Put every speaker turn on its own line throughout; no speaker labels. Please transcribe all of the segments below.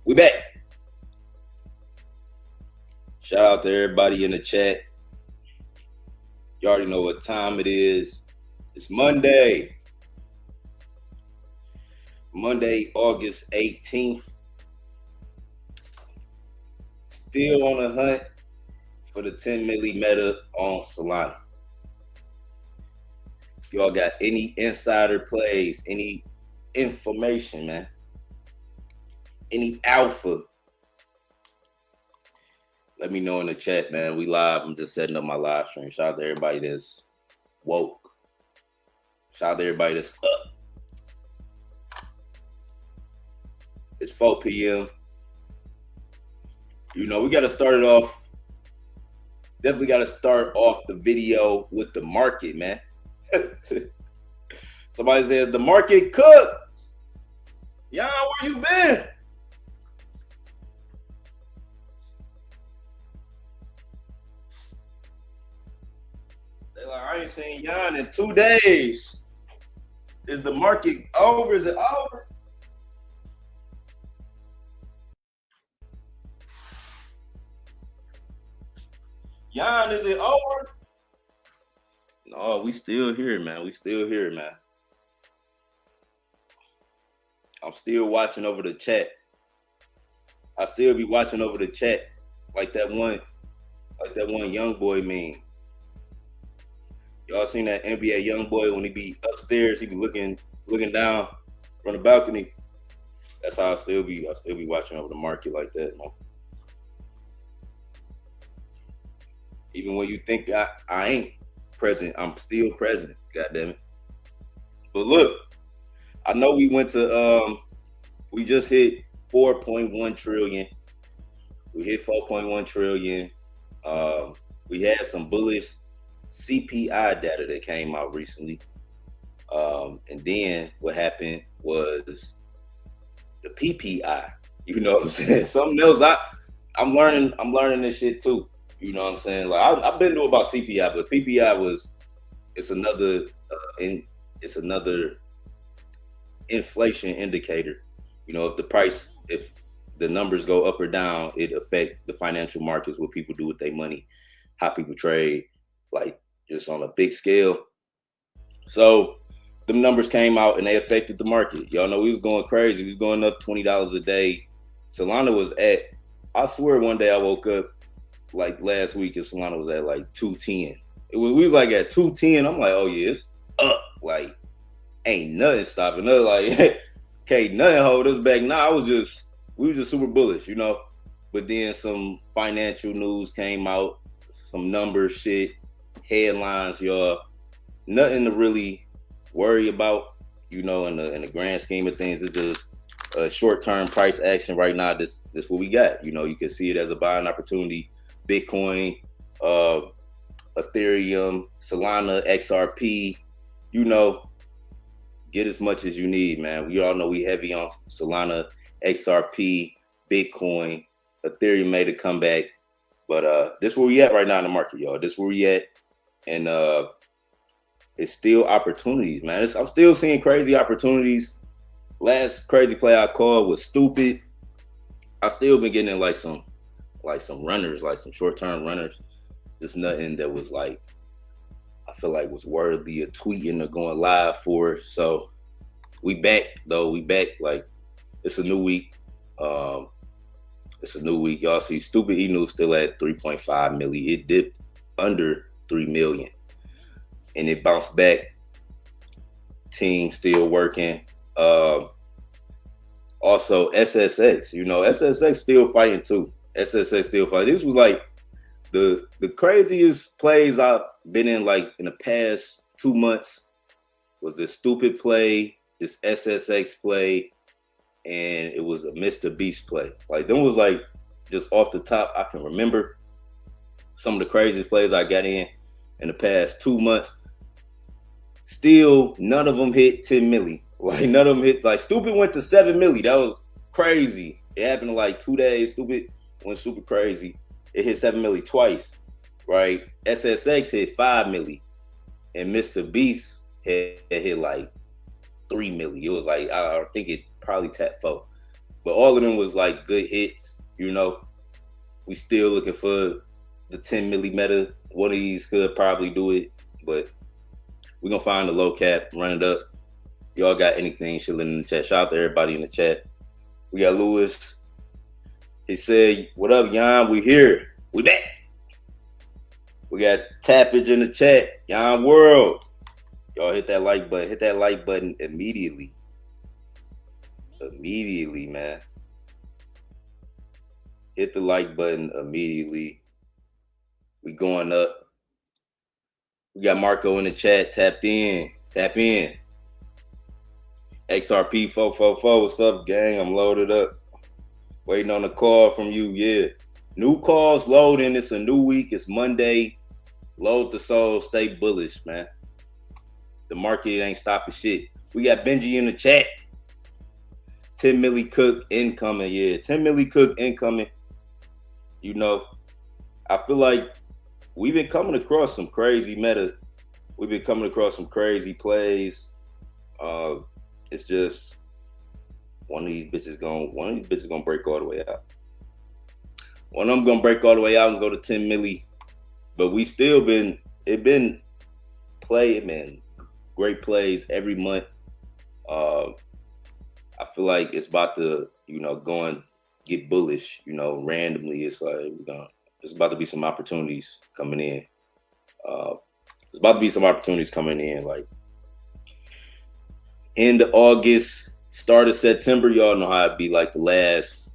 We back. Shout out to everybody in the chat. You already know what time it is. It's Monday. Monday, August 18th. Still on the hunt for the 10 milli meta on Solana. Y'all got any insider plays, any information, man? Any alpha? Let me know in the chat, man. We live. I'm just setting up my live stream. Shout out to everybody that's woke. Shout out to everybody that's up. It's 4 p.m. You know, we got to start it off. Definitely got to start off the video with the market, man. Somebody says, the market cooked. Yon, where you been? They like, I ain't seen Yon in 2 days. Is the market over? Is it over? Yon, is it over? No, we still here, man. We still here, man. I'm still watching over the chat. I still be watching over the chat like that one young boy meme. Y'all seen that NBA young boy when he be upstairs, he be looking down from the balcony. That's how I still be watching over the market like that, man. Even when you think I ain't present, I'm still present. God damn it. But look, I know we went to we just hit 4.1 trillion. We hit 4.1 trillion. We had some bullish CPI data that came out recently. And then what happened was the PPI. You know what I'm saying? Something else. I'm learning this shit too. You know what I'm saying? Like I've been to about CPI, but PPI it's another inflation indicator. You know, if the numbers go up or down, it affect the financial markets, what people do with their money, how people trade, like just on a big scale. So the numbers came out and they affected the market. Y'all know we was going crazy. We was going up $20 a day. Solana was I swear one day I woke up like last week and Solana was at like 210. We was like at 210. I'm like, oh yeah, it's up. Like, ain't nothing stopping us. Like, can't nothing hold us back. Nah, we was just super bullish, you know. But then some financial news came out, some numbers shit, headlines, y'all. Nothing to really worry about, you know, in the grand scheme of things. It's just a short-term price action right now. This what we got. You know, you can see it as a buying opportunity. Bitcoin, Ethereum, Solana, XRP, you know, get as much as you need, man. We all know we heavy on Solana, XRP, Bitcoin, Ethereum made a comeback. But this where we at right now in the market, y'all. This where we at. And it's still opportunities, man. I'm still seeing crazy opportunities. Last crazy play I called was stupid. I still been getting in like some runners, like some short-term runners. Just nothing that was like, I feel like was worthy of tweeting or going live for. So we back though. We back. Like, it's a new week. It's a new week. Y'all see Stupid Inu still at 3.5 million. It dipped under 3 million. And it bounced back. Team still working. Also SSX, you know, SSX still fighting too. SSX still fighting. This was like the craziest plays I've been in like in the past 2 months was this stupid play, this SSX play, and it was a Mr. Beast play. Like them was like just off the top I can remember some of the craziest plays I got in the past 2 months. Still, none of them hit 10 milli. Like none of them hit. Like Stupid went to 7 milli. That was crazy. It happened in like 2 days. Stupid went super crazy. It hit 7 milli twice, right? SSX hit 5 milli, and Mr. Beast had hit like 3 milli. It was like I think it probably tapped 4. But all of them was like good hits, you know. We still looking for the 10 milli meta. One of these could probably do it, but we're gonna find the low cap, run it up. Y'all got anything, shit in the chat. Shout out to everybody in the chat. We got Lewis. He said, "What up, Yon? We here. We back." We got Tappage in the chat. Yon World. Y'all hit that like button. Hit that like button immediately. Immediately, man. Hit the like button immediately. We going up. We got Marco in the chat. Tapped in. Tap in. XRP 444. What's up, gang? I'm loaded up. Waiting on a call from you. Yeah. New calls loading. It's a new week. It's Monday. Load the soul. Stay bullish, man. The market ain't stopping shit. We got Benji in the chat. 10 milli cook incoming. Yeah, 10 milli cook incoming. You know, I feel like we've been coming across some crazy meta. We've been coming across some crazy plays. It's just one of these bitches gonna break all the way out. One of them gonna break all the way out and go to 10 milli. But we still been great plays every month. I feel like it's about to, go and get bullish, randomly. It's like there's about to be some opportunities coming in. Like end of August, start of September. Y'all know how it be, like the last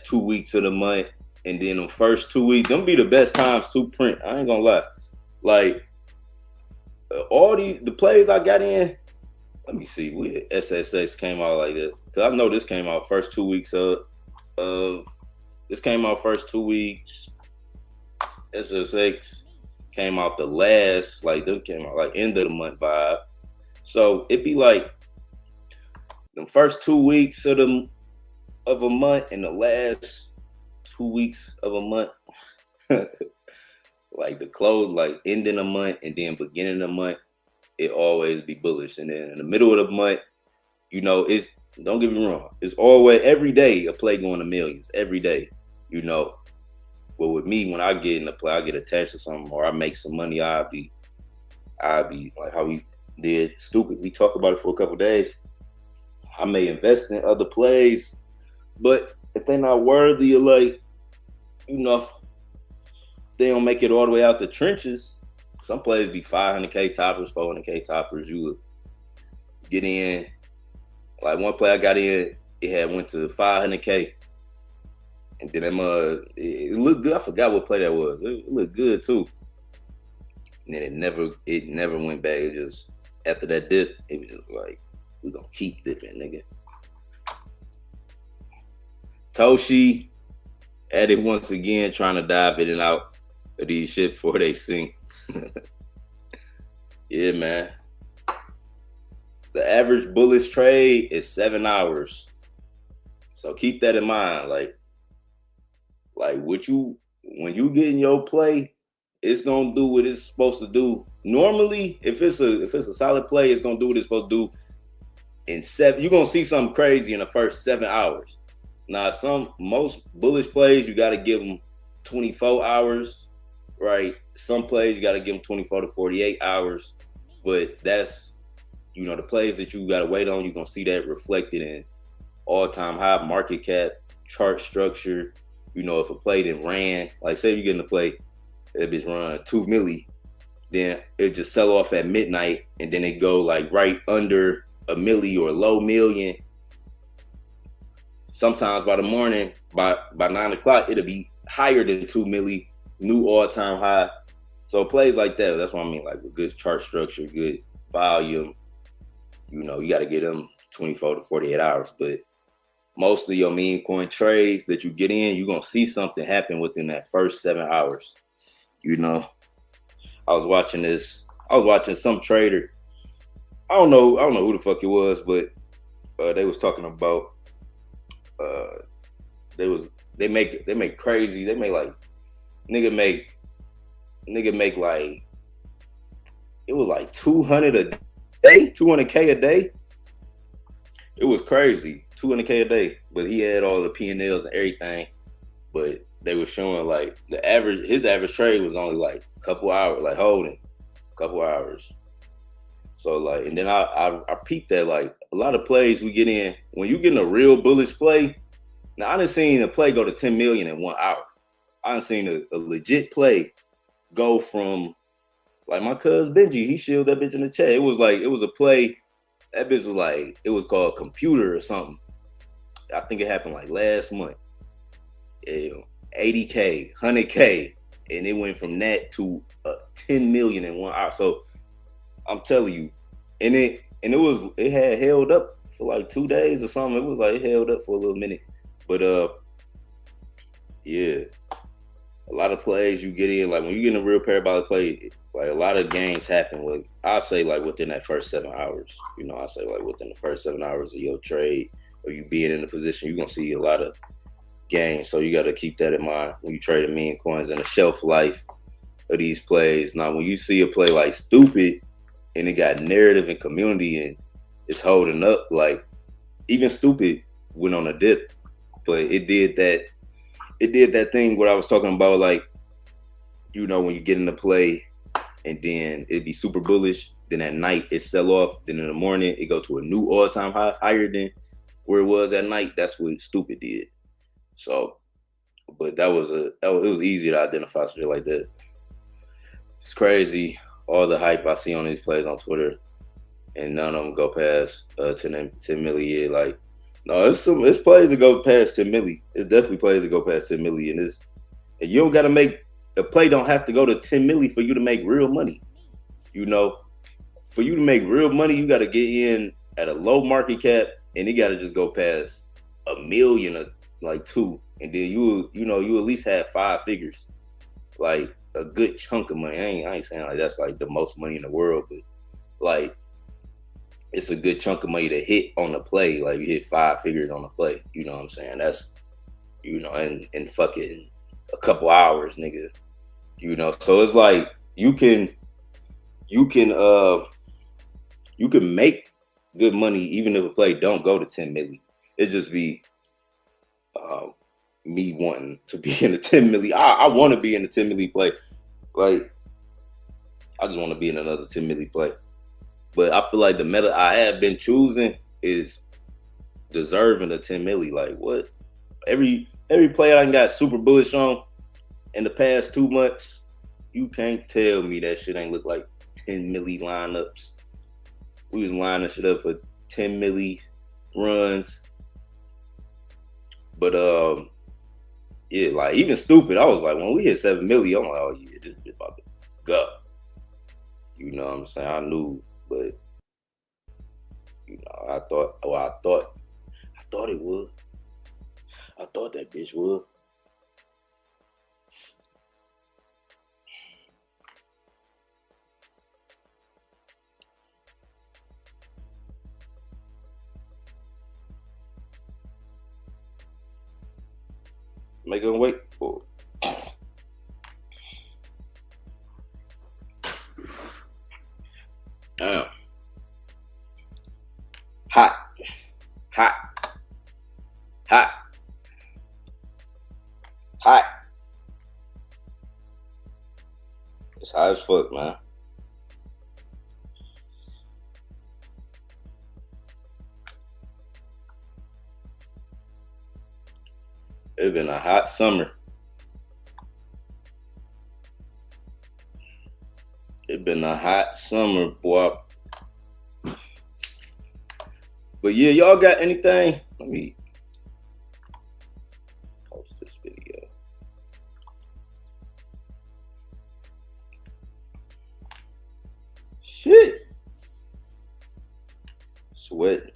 2 weeks of the month, and then the first 2 weeks, them be the best times to print. I ain't gonna lie. Like all the plays I got in. Let me see. SSX came out like this, because I know this came out first 2 weeks of this came out first 2 weeks. SSX came out the last, like them came out like end of the month vibe. So it'd be like the first 2 weeks of a month and the last 2 weeks of a month. Like the close, like ending a month and then beginning of the month, it always be bullish. And then in the middle of the month, it's, don't get me wrong, it's always every day a play going to millions, every day, But with me, when I get in the play, I get attached to something or I make some money, I'll be like how we did stupid. We talked about it for a couple of days. I may invest in other plays, but if they're not worthy of, like, they don't make it all the way out the trenches. Some plays be 500K toppers, 400K toppers. You would get in. Like one play I got in, it had went to 500K. And then it looked good. I forgot what play that was. It looked good too. And then it never went back. It just, after that dip, it was just like, we're gonna keep dipping, nigga. Toshi at it once again, trying to dive in and out of these shit before they sink. Yeah, man. The average bullish trade is 7 hours. So keep that in mind. Like when you get in your play, it's gonna do what it's supposed to do. Normally, if it's a solid play, it's gonna do what it's supposed to do in 7. You're gonna see something crazy in the first 7 hours. Now, most bullish plays, you gotta give them 24 hours, right? Some plays you gotta give them 24 to 48 hours. But that's, the plays that you got to wait on, you're going to see that reflected in all-time high market cap, chart structure. If a play then ran, like say you get in the play, it bitch run 2 milli, then it just sell off at midnight, and then it go like right under a milli or low million. Sometimes by the morning, by 9 o'clock, it'll be higher than 2 milli, new all-time high. So plays like that, that's what I mean, like with good chart structure, good volume, you got to get them 24 to 48 hours. But most of your meme coin trades that you get in, you're going to see something happen within that first 7 hours. I was watching some trader. I don't know who the fuck it was, but they was talking about, they make crazy, they make like, nigga make like, it was like 200 a day, 200K a day. It was crazy. 200K a day, but he had all the P&Ls and everything. But they were showing like his average trade was only like a couple hours, like holding a couple hours. So like, and then I peeped that like a lot of plays we get in when you get in a real bullish play. Now I done seen a play go to 10 million in 1 hour. I done seen a legit play go from like my cousin Benji, he shielded that bitch in the chat. It was a play. That bitch was like, it was called Computer or something. I think it happened like last month. 80K, 100K, and it went from that to 10 million in 1 hour. So I'm telling you, and it had held up for like 2 days or something. It was like it held up for a little minute, but yeah, a lot of plays you get in, like when you get in a real parabolic play, like a lot of gains happen. Like I'll say like within that first 7 hours. You know, I say like within the first 7 hours of your trade or you being in a position, you're gonna see a lot of gains. So you got to keep that in mind when you trade meme coins and the shelf life of these plays. Now, when you see a play like Stupid and it got narrative and community and it's holding up, like even Stupid went on a dip, but it did that thing what I was talking about, like, you know, when you get in the play and then it'd be super bullish, then at night it sell off, then in the morning it go to a new all-time high, higher than where it was at night. That's what Stupid did. So, but it was easy to identify something like that. It's crazy, all the hype I see on these plays on Twitter, and none of them go past 10 million. Like, no, it's plays that go past 10 million. It's definitely plays that go past 10 million. And you don't got to make a play. Don't have to go to 10 million for you to make real money. You know, for you to make real money, you got to get in at a low market cap, and it got to just go past $1 million or like 2, and then you at least have 5 figures, like a good chunk of money. I ain't saying like that's like the most money in the world, but like it's a good chunk of money to hit on the play. Like you hit 5 figures on the play. You know what I'm saying? That's, you know, in fucking a couple hours, nigga. You know, so it's like you can make good money even if a play don't go to 10 million. It just be me wanting to be in the 10 million. I want to be in the 10 million play. Like, I just want to be in another 10 million play. But I feel like the meta I have been choosing is deserving of 10 million. Like, what? Every play I got super bullish on in the past 2 months, you can't tell me that shit ain't look like 10 million lineups. We was lining shit up for 10 million runs. But yeah, like even Stupid, I was like, when we hit 7 million, I'm like, oh yeah, this is about to go. You know what I'm saying? I knew, but you know, I thought it would. I thought that bitch would. Make him wait for it. Damn. Hot. It's hot as fuck, man. It's been a hot summer. It's been a hot summer, boy. But yeah, y'all got anything? Let me post this video. Shit. Sweat.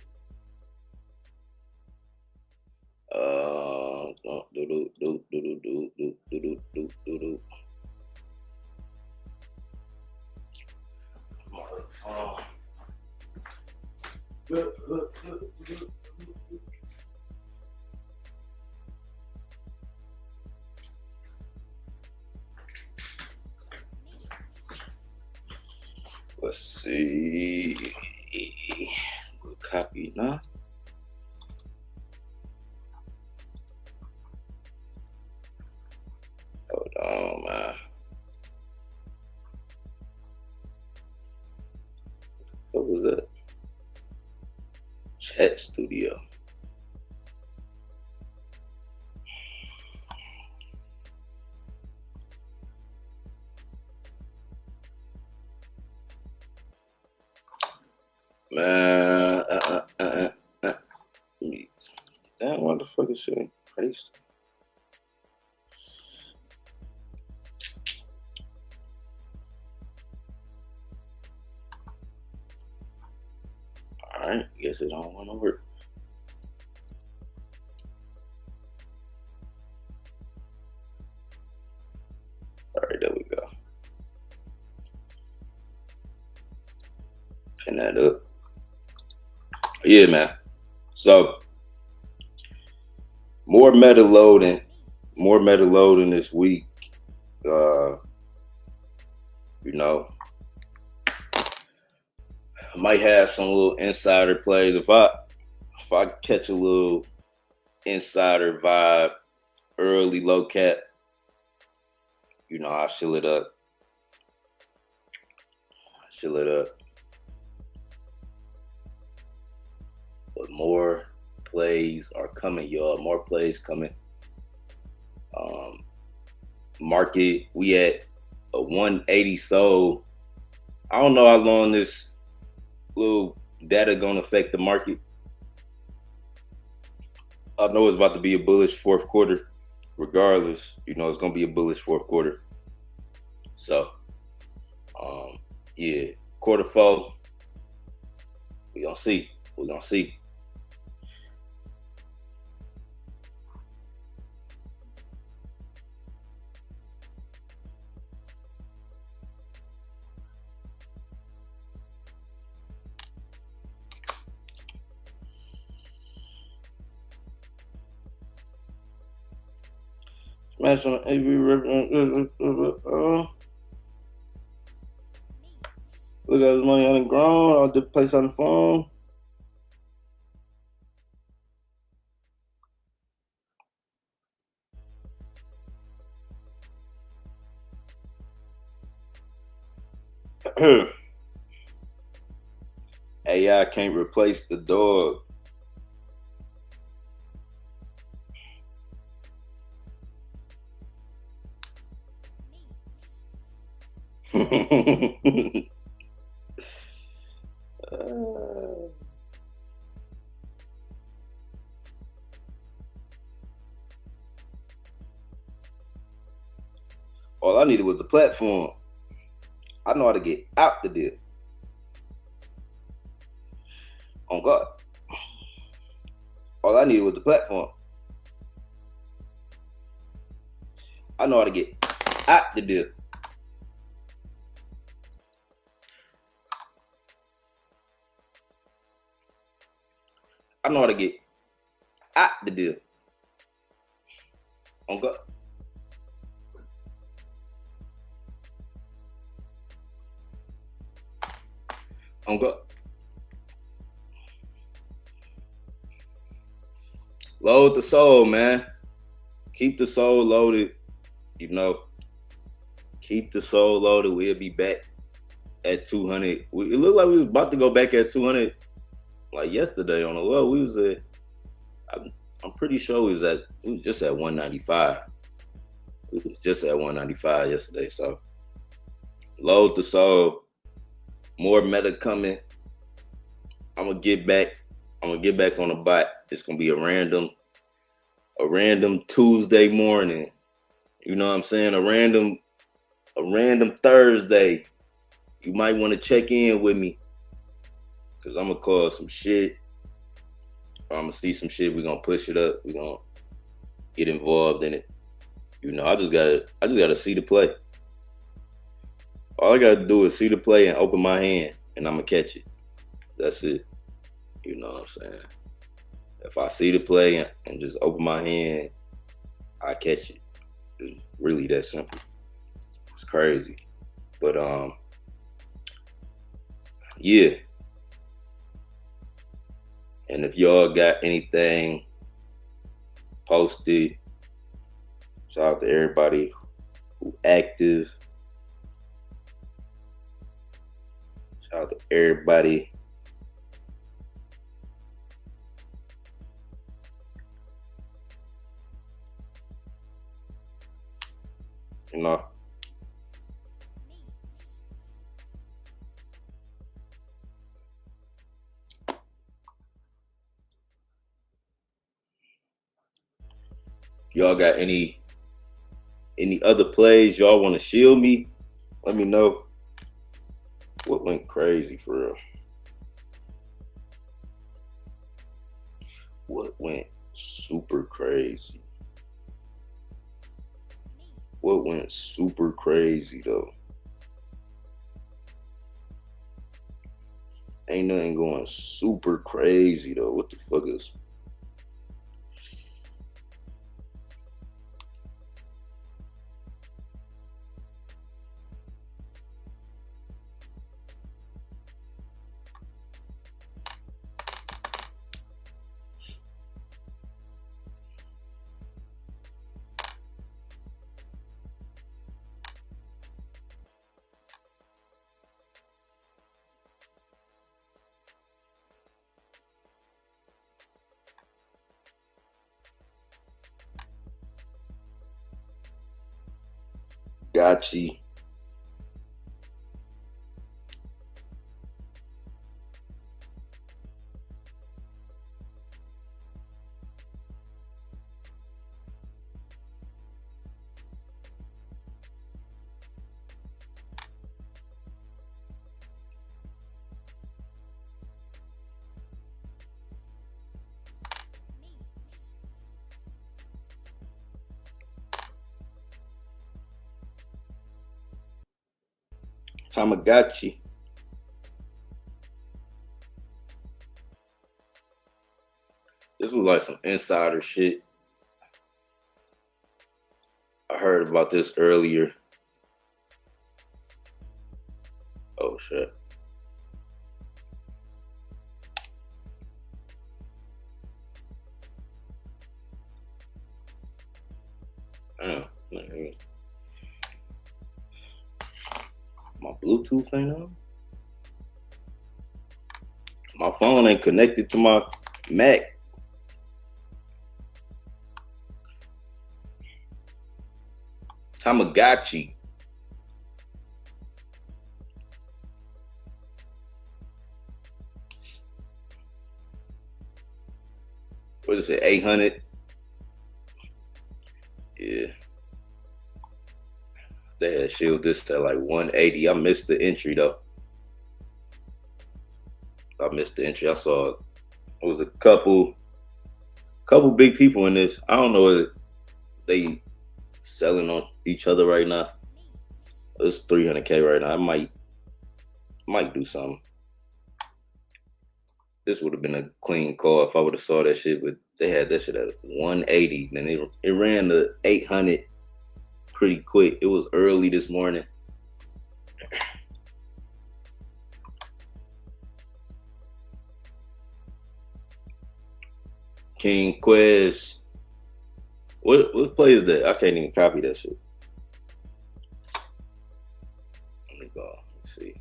Let's see. We'll copy now. What was that? Chat Studio. Man, damn, what the fuck is shit? Paste. All right, guess it don't want to work. All right, there we go. Pin that up. Yeah, man. So more meta loading this week. You know, I might have some little insider plays. If I catch a little insider vibe early, low cap, you know, I'll chill it up. But more plays are coming, y'all. More plays coming. Market, we at a 180 sold. I don't know how long this little data gonna affect the market. I know it's about to be a bullish fourth quarter. Regardless, you know, it's gonna be a bullish fourth quarter. So, yeah, quarter four, we gonna see. Smash on every look at his money on the ground. I'll just place on the phone. AI can't replace the dog. All I needed was the platform. I know how to get out the deal. On God. All I needed was the platform. I know how to get out the deal. I know how to get out the deal. On God. On God. Load the soul, man. Keep the soul loaded. You know, keep the soul loaded. We'll be back at 200. It looked like we was about to go back at 200 like yesterday on the low. We was at, I'm pretty sure we was just at 195. We was just at 195 yesterday. So load the soul. More meta coming. I'm gonna get back on the bot. It's gonna be a random Tuesday morning. You know what I'm saying? A random Thursday. You might want to check in with me, cause I'm gonna call some shit. I'm gonna see some shit. We're gonna push it up. We're gonna get involved in it. You know, I just gotta see the play. All I gotta do is see the play and open my hand, and I'm gonna catch it. That's it. You know what I'm saying? If I see the play and just open my hand, I catch it. It's really that simple. It's crazy. But yeah. And if y'all got anything posted, shout out to everybody who active. Shout out to everybody. You know. Y'all got any other plays y'all want to shield me? Let me know. What went crazy for real? What went super crazy? What went super crazy though? Ain't nothing going super crazy though. What the fuck is? Gotcha. Tamagotchi. This was like some insider shit. I heard about this earlier. Oh shit. Damn. My Bluetooth ain't on. My phone ain't connected to my Mac. Tamagotchi. What is it? 800. Yeah. They had shielded this at like 180. I missed the entry though. I saw it was a couple big people in this. I don't know if they selling on each other right now. It's 300K right now. I might do something. This would have been a clean call if I would have saw that shit, but they had that shit at 180. Then it ran to 800 pretty quick. It was early this morning. King Quest. What play is that? I can't even copy that shit. Let me go. Let's see.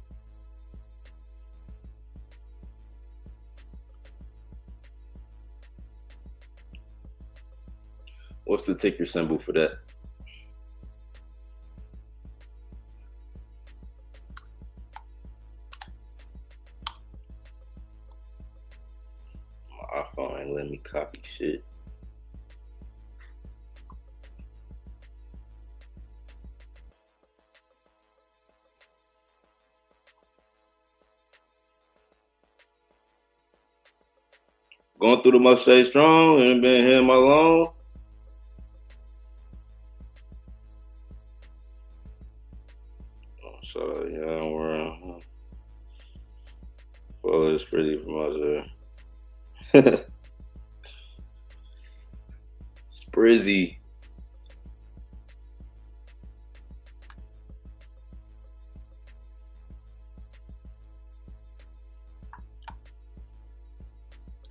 What's the ticker symbol for that? My iPhone ain't letting me copy shit. Going through the must stay strong and been here my long. So Yon World. Follow this pretty from us. Sprizzy.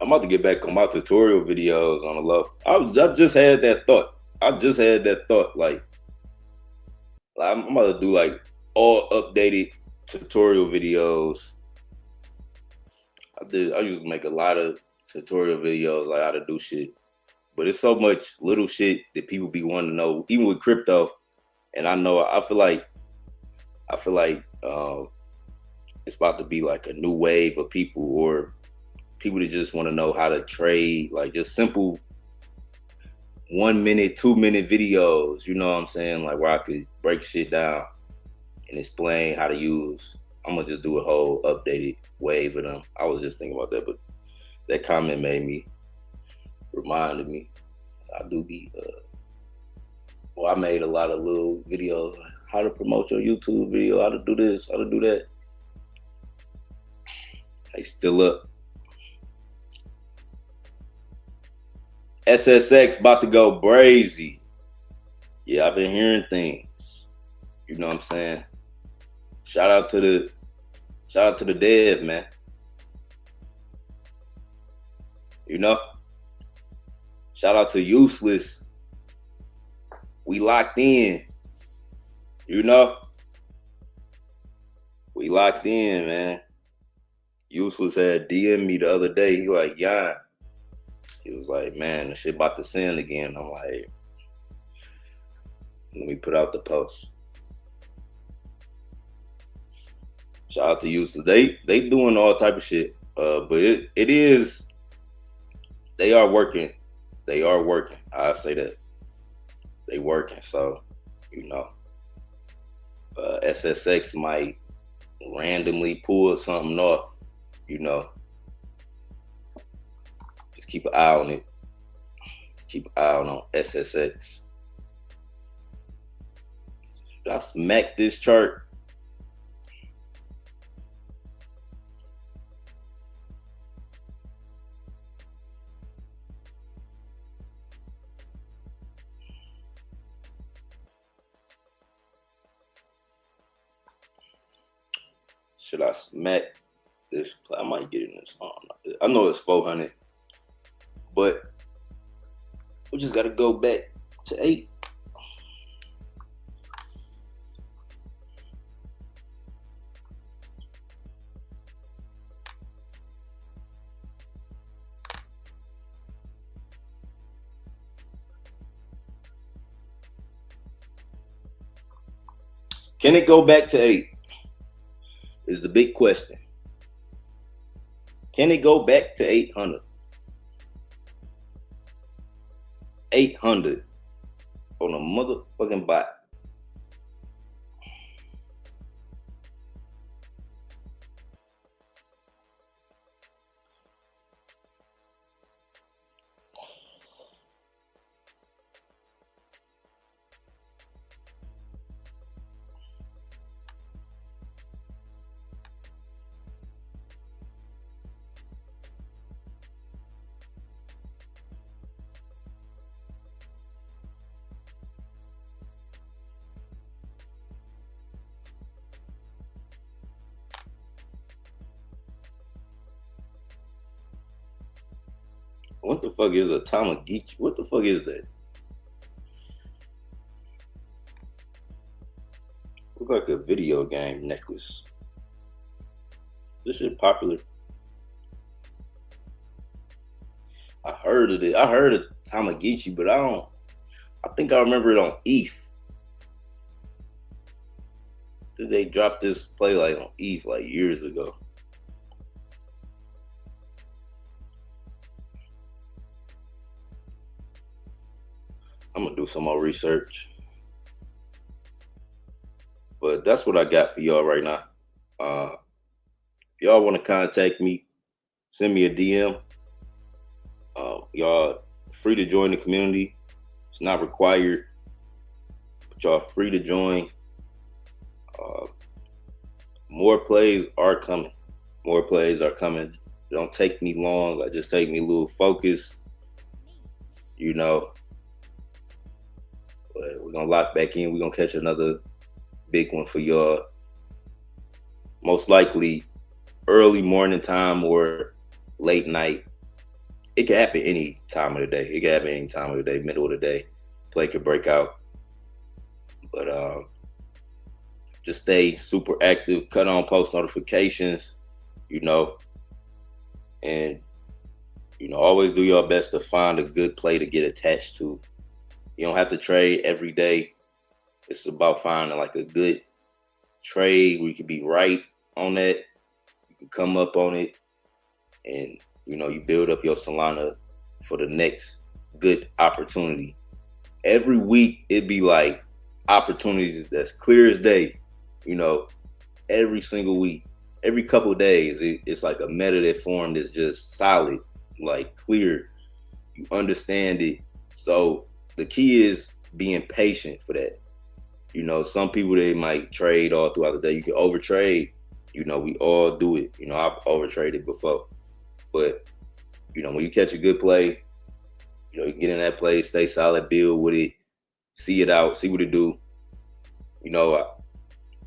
I'm about to get back on my tutorial videos on the low. I just had that thought. Like I'm about to do like all updated tutorial videos I used to make a lot of tutorial videos like how to do shit. But it's so much little shit that people be wanting to know, even with crypto. And I feel like it's about to be like a new wave of people, or people that just want to know how to trade, like just simple 1 minute, 2 minute videos. You know what I'm saying? Like where I could break shit down and explain how to use. I'm gonna just do a whole updated wave of them. I was just thinking about that, but that comment reminded me. I do be. I made a lot of little videos, like how to promote your YouTube video, how to do this, how to do that. They still up. SSX about to go brazy. Yeah, I've been hearing things. You know what I'm saying? Shout out to the dev, man. You know? Shout out to Useless. We locked in. You know? We locked in, man. Useless had DM me the other day. He like, Yon. He was like, man, the shit about to send again. I'm like, let me put out the post. Shout out to Useless. They doing all type of shit. But it is, they are working. They are working. I say that. They working. So, you know, SSX might randomly pull something off, you know. Just keep an eye on it. Keep an eye on SSX. Should I smack this chart? Should I smack this? I might get in this. I know it's 400, but we just got to go back to 8. Can it go back to 8? Is the big question. Can it go back to 800? 800 on a motherfucking bot. What the fuck is a Tamagotchi? What the fuck is that? Look like a video game necklace. This shit popular. I heard of it. I heard of Tamagotchi, but I think I remember it on ETH. Did they drop this play like on ETH like years ago? I'm gonna do some more research. But that's what I got for y'all right now. If y'all want to contact me, send me a DM. Y'all free to join the community. It's not required, but y'all free to join. More plays are coming. More plays are coming. It don't take me long. It just take me a little focus. You know. But we're gonna lock back in. We're gonna catch another big one for y'all. Most likely early morning time or late night. It can happen any time of the day. It can happen any time of the day, middle of the day. Play could break out. But just stay super active, cut on post notifications, you know. And always do your best to find a good play to get attached to. You don't have to trade every day. It's about finding like a good trade where you can be right on that. You can come up on it, and you build up your Solana for the next good opportunity. Every week it'd be like opportunities that's clear as day. Every single week, every couple of days, it's like a meta that formed is just solid, like clear. You understand it. So the key is being patient for that. Some people, they might trade all throughout the day. You can overtrade. We all do it. I've overtraded before. But, when you catch a good play, you get in that play, stay solid, build with it, see it out, see what it do.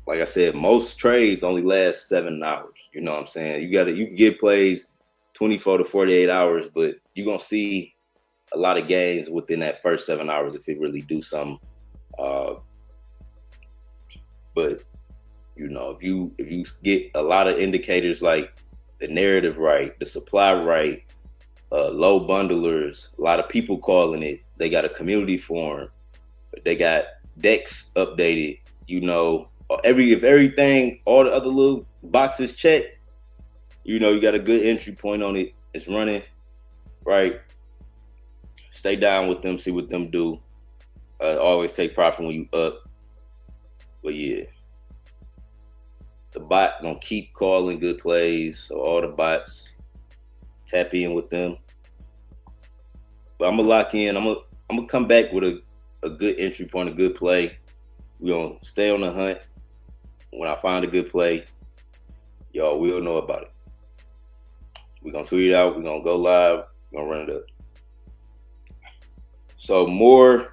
Like I said, most trades only last 7 hours. You know what I'm saying? You can get plays 24 to 48 hours, but you're going to see a lot of gains within that first 7 hours if it really do something. But if you get a lot of indicators like the narrative right, the supply right, low bundlers, a lot of people calling it, they got a community forum, they got decks updated, if everything, all the other little boxes checked, you got a good entry point on it, it's running, right? Stay down with them, see what them do. Always take profit when you up. But yeah, the bot gonna keep calling good plays, so all the bots, tap in with them. But I'm gonna lock in. I'm gonna come back with a good entry point, a good play. We're gonna stay on the hunt. When I find a good play, y'all will know about it. We're gonna tweet it out. We're gonna go live. We're gonna run it up. So more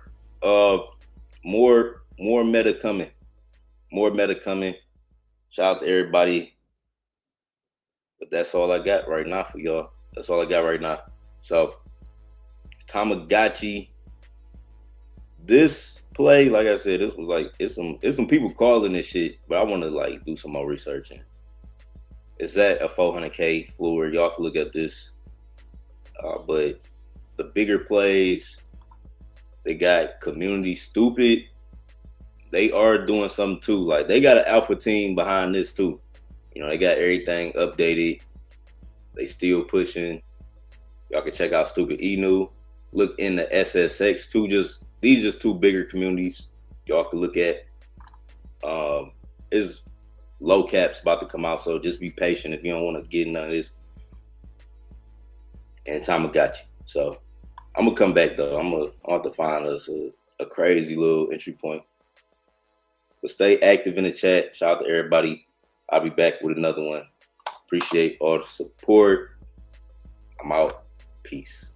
meta coming. More meta coming. Shout out to everybody. But that's all I got right now for y'all. That's all I got right now. So Tamagotchi. This play, like I said, this was like it's some people calling this shit, but I want to like do some more researching. It's at a 400K floor. Y'all can look at this. But the bigger plays, they got Community Stupid. They are doing something too. Like they got an alpha team behind this too. They got everything updated. They still pushing. Y'all can check out Stupid Inu. Look in the SSX too. These just two bigger communities y'all can look at. Is low caps about to come out, so just be patient if you don't want to get none of this. And Tamagotchi. So I'm gonna come back though. I'm gonna have to find us a crazy little entry point. But stay active in the chat. Shout out to everybody. I'll be back with another one. Appreciate all the support. I'm out. Peace.